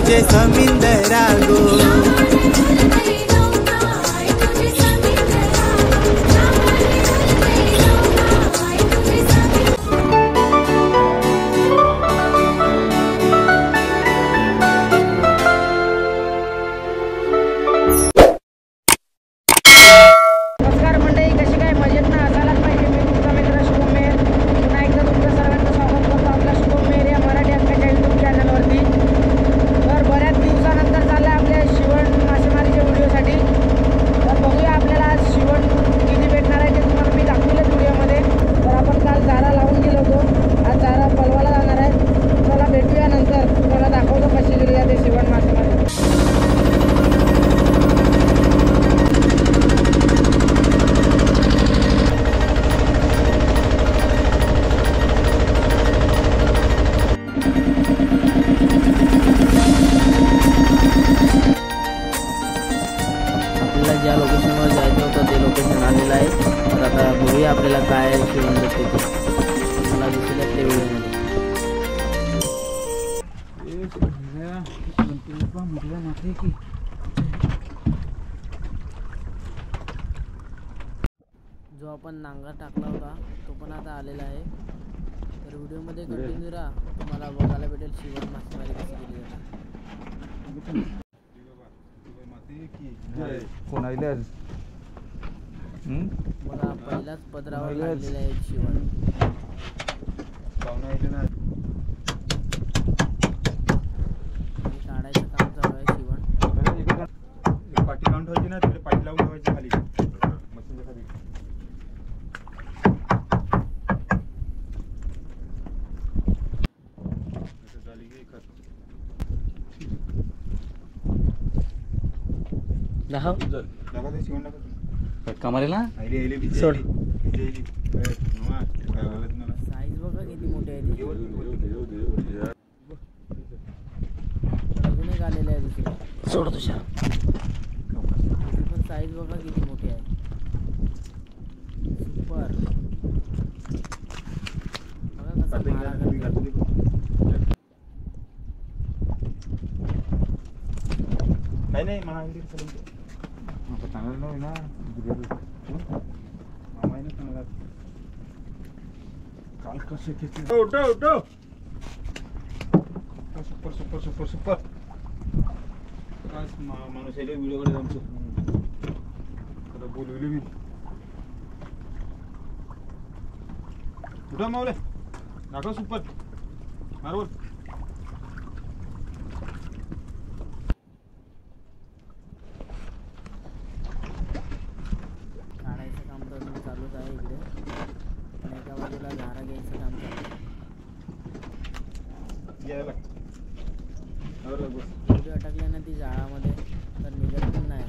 तुझे समिंदरा गो ज्या लोकेशनवर जायचं होतं ते लोकेशन आलेलं आहे. तर आता बघूया आपल्याला काय शिवण भेटते ते मला दिसेल त्या व्हिडिओमध्ये. जो आपण नांगर टाकला होता तो पण आता आलेला आहे. तर व्हिडिओमध्ये कंटिन्यू राहा, तुम्हाला बघायला भेटेल शिवण मासेमारी कशी केली जाते. बघा पहिलाच पदरावर लागलेला आहे शिवण. काढायचं काम चालू आहे शिवण. पाठी लावून ठेवायची ना, तिकडे पाठी लावून ठेवायची खाली मशीनच्या खाली. कमारेला सोड. साईज बघा किती मोठी आहे ती. अजून एक आलेले आहे दुसरी. सोड तुझ्या पण साईज बघा किती मोठी आहे. सुपर. बघा कसा मारा करते. काही नाही महांदी चांगलं नाही ना मामाई ना चांगला काल कसं घेतलं. Super super super super. काय माणूस आहे व्हिडिओ कडे आमचं खरं बोलवले मी. कुठं मावले दाखव सुपर बरोबर. चालूच आहे इकडे, पण एका बाजूला झारा घ्यायचं काम चालू आहे. व्हिडिओ अटकले ना ती जाळामध्ये तर निघत पण नाही.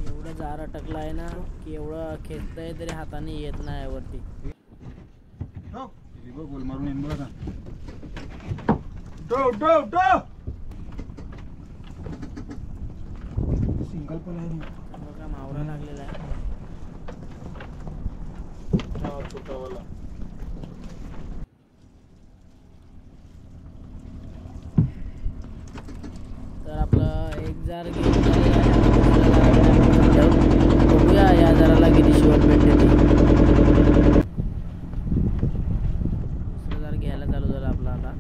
एवढं जार अटकलं आहे ना की एवढं खेचतंय तरी हाताने येत नाही वरती. गोल मारून येईन बघा. सिंगल पण आहे बघा मावरा लागलेला आहे. छोटावाला तर आपलं एक जार घेऊन झालेला आहे. बघूया या जाराला किती शिवण भेटते ती. दुसरं जार घ्यायला चालू झालं आपलं आता.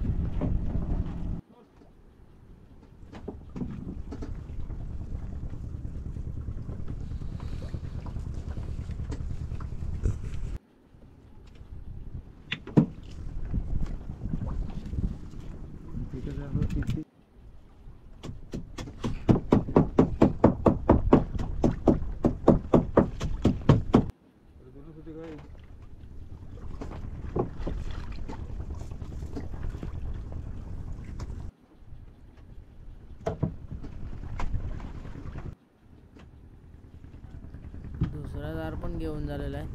दुसरा जार पण घेऊन झालेला आहे.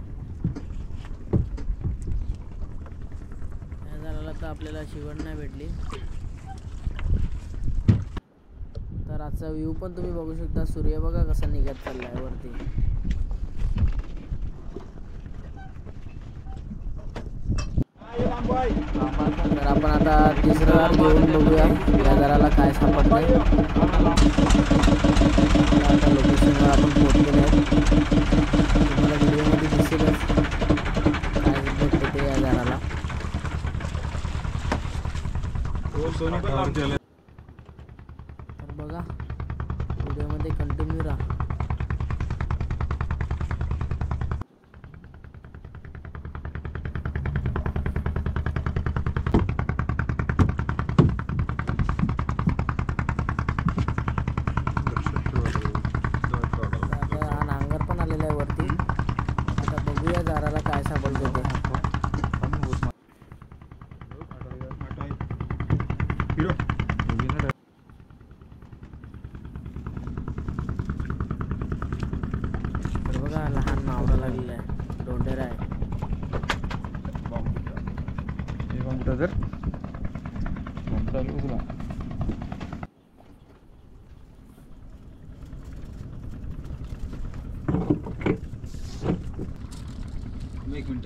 या जाराला तर आपल्याला शिवण नाही भेटली. तर तर आजचा व्ह्यू पण तुम्ही बघू शकता. सूर्य बघा कसा निघत चाललाय वरती. तर आपण आता तिसरं दार घेऊन बघूया या दाराला काय सापडतंय. आता लोकेशनवर आपण पोहोचलेलो आहे. तुम्हाला व्हिडिओमध्ये दिसेलच काय भेटते ते या दाराला. तर बघा व्हिडिओमध्ये कंटिन्यू राहा. आता नांगर पण आलेला आहे वरती. आता बघूया दाराला काय सापडते ते. तर बघा लहान मावरा लागलेला आहे. डोंडेरा आहे. एक मिनिट.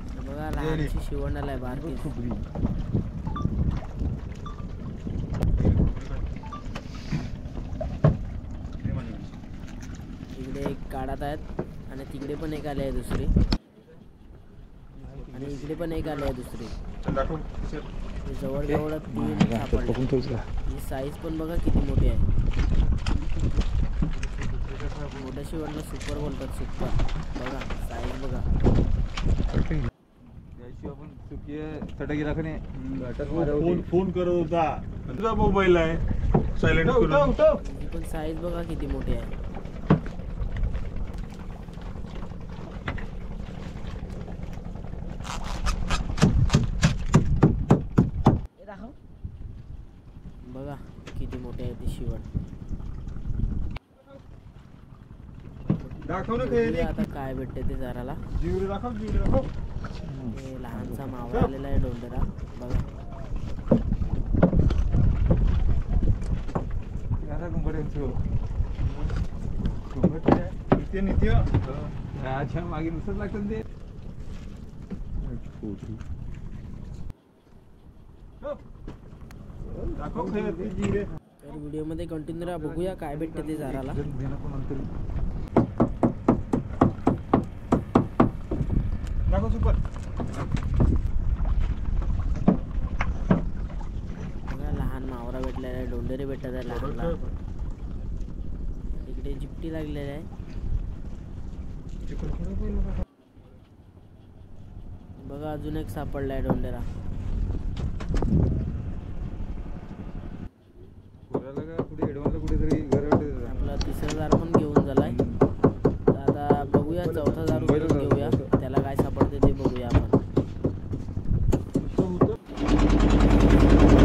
तर बघा लहानशी शिवणाला आहे बारकी. इकडे एक काढत आहेत आणि तिकडे पण एक आले आहे दुसरी आणि इकडे पण एक आले आहे दुसरी. जवळ जवळ 3 सापडले. ही साईज पण बघा किती मोठी आहे. मोठ्या शिवणला सुपर बोलतात. सुपर बघा साईज बघा. फोन करत होता. तुझा मोबाईल आहे सायलेंट करून. ही पण साईज बघा किती मोठी आहे. बघा किती मोठी आहे ती शिवण. दाखव ना बघूया आता काय भेटते ते जराला. जीवरी दाखव, जीवरी दाखव. हे लहानसा मावळा आलेला आहे डोंगरा बघा. मागे नुसतंच लागतं ते. दाखव जीरे. तर व्हिडिओमध्ये कंटिन्यू राहा. बघूया काय भेटते ते जराला. दाखव सुपर. बघा लहान मावरा भेटलेला आहे. डोंडेरे भेटत आहे लहान लहान. इकडे जिपटी लागलेली आहे. बघा अजून एक सापडलाय डोंडेरा. आपला तिसरा दार पण घेऊन झालाय. तर आता बघूया चौथा दार उचलून घेऊया. त्याला काय सापडते ते बघूया आपण.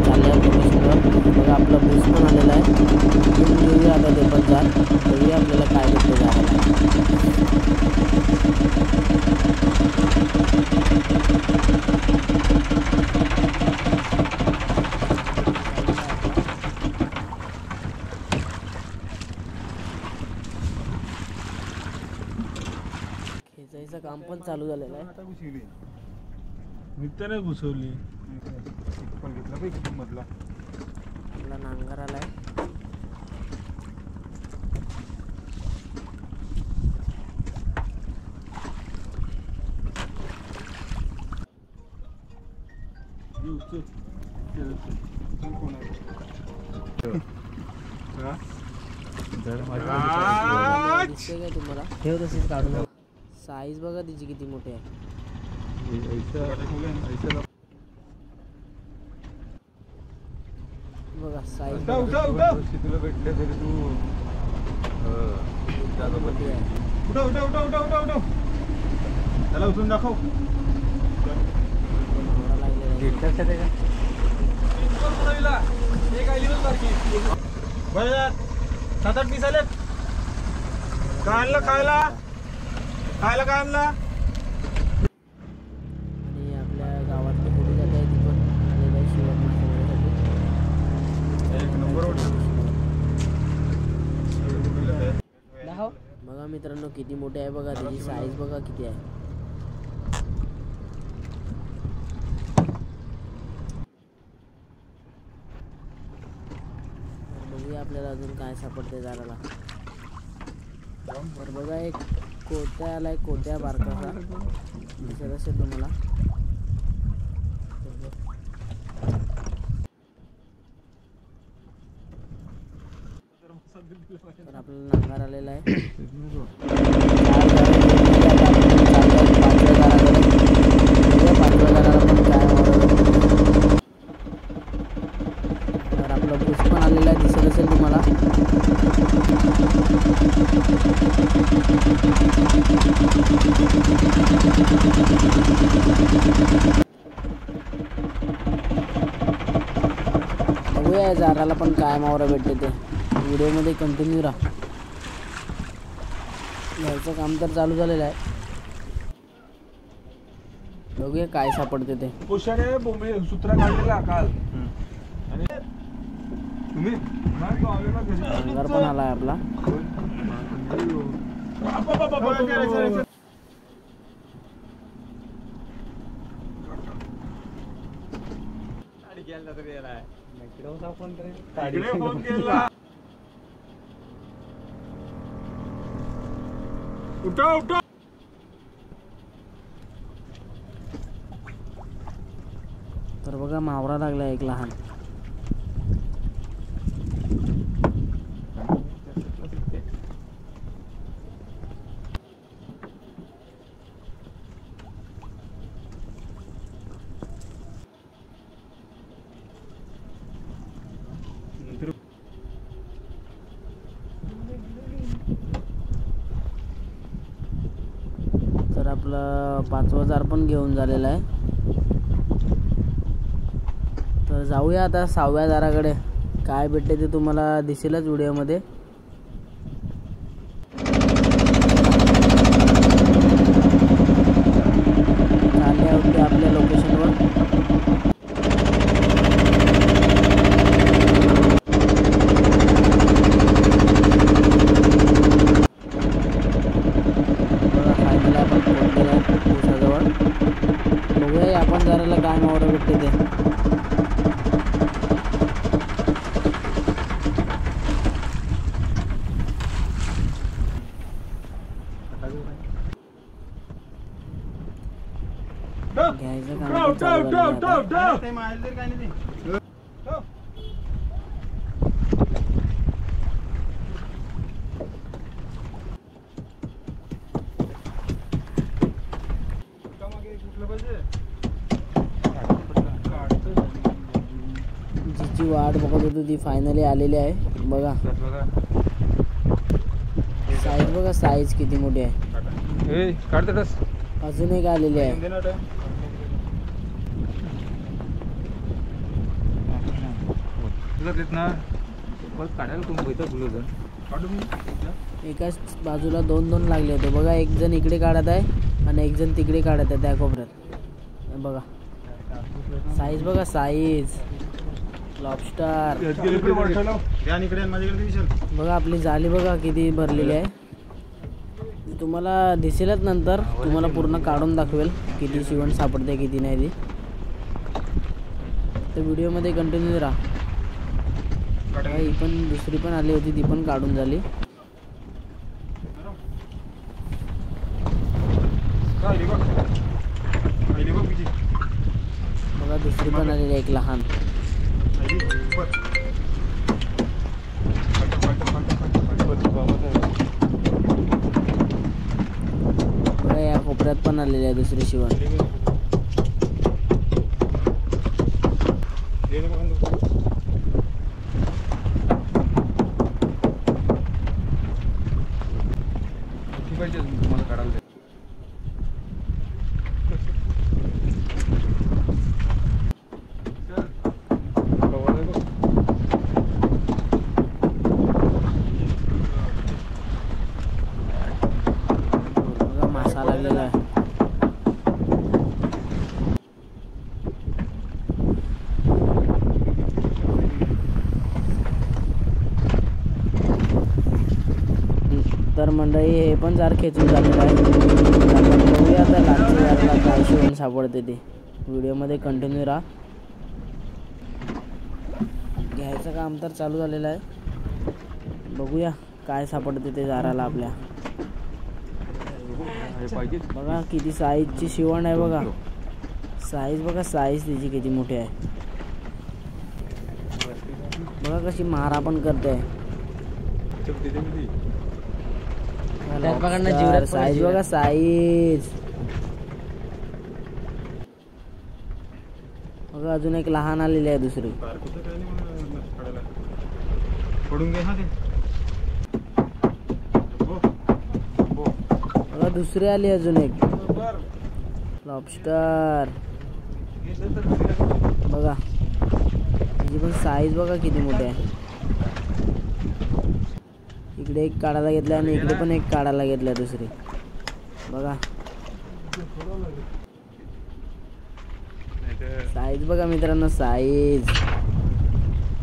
चाललंय लोकेशनवर. बघा आपला बूस पण आलेला आहे. घेऊया आता ते पण दार. बघूया आपल्याला काय भेटते दाराला. खेचायचं काम पण चालू झालेलं आहे. आता घुसवली. मित्राने घुसवली. पण घेतला पाहिजे मधला. आपला नांगर आलाय. दिसते काय तुम्हाला. ठेव तशीच काढून. साईज बघा तिची किती मोठी आहे. बघा साईज तुला भेटले तरी तू मोठी आहे. त्याला उचलून दाखव. मावळा लागलेला आहे. बरं 7-8 पीस आले. काय आणलं खायला? खायला काय आणलं? बघा मित्रांनो किती मोठे आहे बघा, त्याची साईज बघा किती आहे. बघूया आपल्याला अजून काय सापडते जाराला. तर बघा एक कोट्या आलाय, कोट्या बारकासा दिसत असेल तुम्हाला. तर आपल्याला नांगार आलेला आहे. तर आपला ब्रूस पण आलेला आहे, दिसत असेल तुम्हाला. बघूया जाराला पण काय मावरा भेटते ते. व्हिडिओमध्ये कंटिन्यू राहा. याचं काम तर चालू झालेलं आहे. बघूया काय सापडते ते. पुष्याने बोंबे सूत्रा काढलेला काल. आणि तुम्ही नांगर पण आलाय आपला. उठा उठा. तर बघा मावरा लागला एक लहान. तर आपलं 5वं जार पण घेऊन झालेलं आहे. तर जाऊया आता 6व्या दाराकडे. काय भेटते ते तुम्हाला दिसेलच व्हिडिओमध्ये. चालले होते आपल्या लोकेशनवर. फायनल आपण पोहोचलेलो आहे ऊसाजवळ. बघूया आपण जराला काय मावरा भेटते ते. घ्यायचं काम पण चालू झालं आहे आता. जिची वाट बघत होती ती फायनली आलेली आहे. बघा साईज, बघा साईज किती मोठी आहे. अजून एक आलेली आहे. एकाच बाजूला 2-2 लागले होते बघा. एक जण इकडे काढत आहे आणि एक जण तिकडे काढत आहे त्या कोपऱ्यात. बघा साईज, बघा साईज. लॉबस्टर बघा. आपली जाळी बघा किती भरलेली आहे. तुम्हाला दिसेलच नंतर. तुम्हाला पूर्ण काढून दाखवेल किती शिवण सापडते किती नाही ती. तर व्हिडिओमध्ये कंटिन्यू राहा. ही पण दुसरी पण आली होती, ती पण काढून झाली. बघा दुसरी पण आलेली एक लहान. बघा या कोपऱ्यात पण आलेली आहे दुसरी शिवण. तुम्हाला काढायला बघा मासा लागलेला आहे. तर मंडळी हे पण जार खेचून झालेलं आहे. आपण बघूया आता लांबच्या जारला काय शिवण सापडते ते. व्हिडिओमध्ये कंटिन्यू राहा. घ्यायचं काम तर चालू झालेलं आहे. बघूया काय सापडते ते जाराला आपल्या. बघा किती साईजची शिवण आहे बघा. साईज बघा, साईज तिची किती मोठी आहे बघा. कशी मारा पण करते. साईज बघा, साईज बघा. अजून एक लहान आलेली आहे दुसरी. पडून घे ना ते. बघा दुसरी आली अजून एक लॉबस्टर. बघा तिची पण साईज बघा किती मोठी आहे. इकडे एक काढायला घेतलाय आणि इकडे पण एक काढायला घेतलाय दुसरी. बघा साईज बघा मित्रांनो, साईज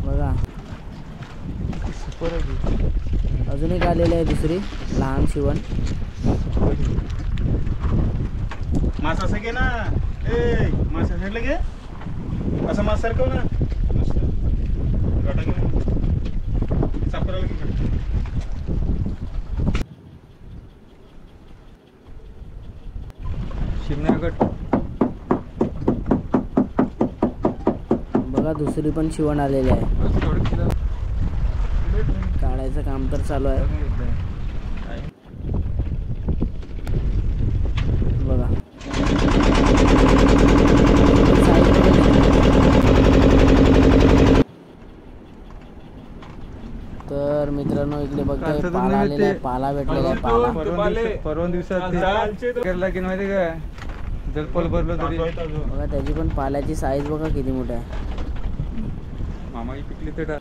बघा. अजून एक आलेली आहे दुसरी लहान शिवण. मासा असं घे ना. ए मासा साईडला घे. असं मासा सारखं ना. मस्त गाठा घे. सापराला घे. शिवनागड बघा दुसरी पण शिवण आलेली आहे. काढायचं काम तर चालू आहे बघा. तर मित्रांनो इकडे बघताय पाला आलेला आहे. पाला भेटलेला आहे. पाला परवा दिवसात केरला की माहिती का जलपल भरलं तरी बघा. त्याची पण पाल्याची साईज बघा किती मोठी आहे. मामाची पिकली तर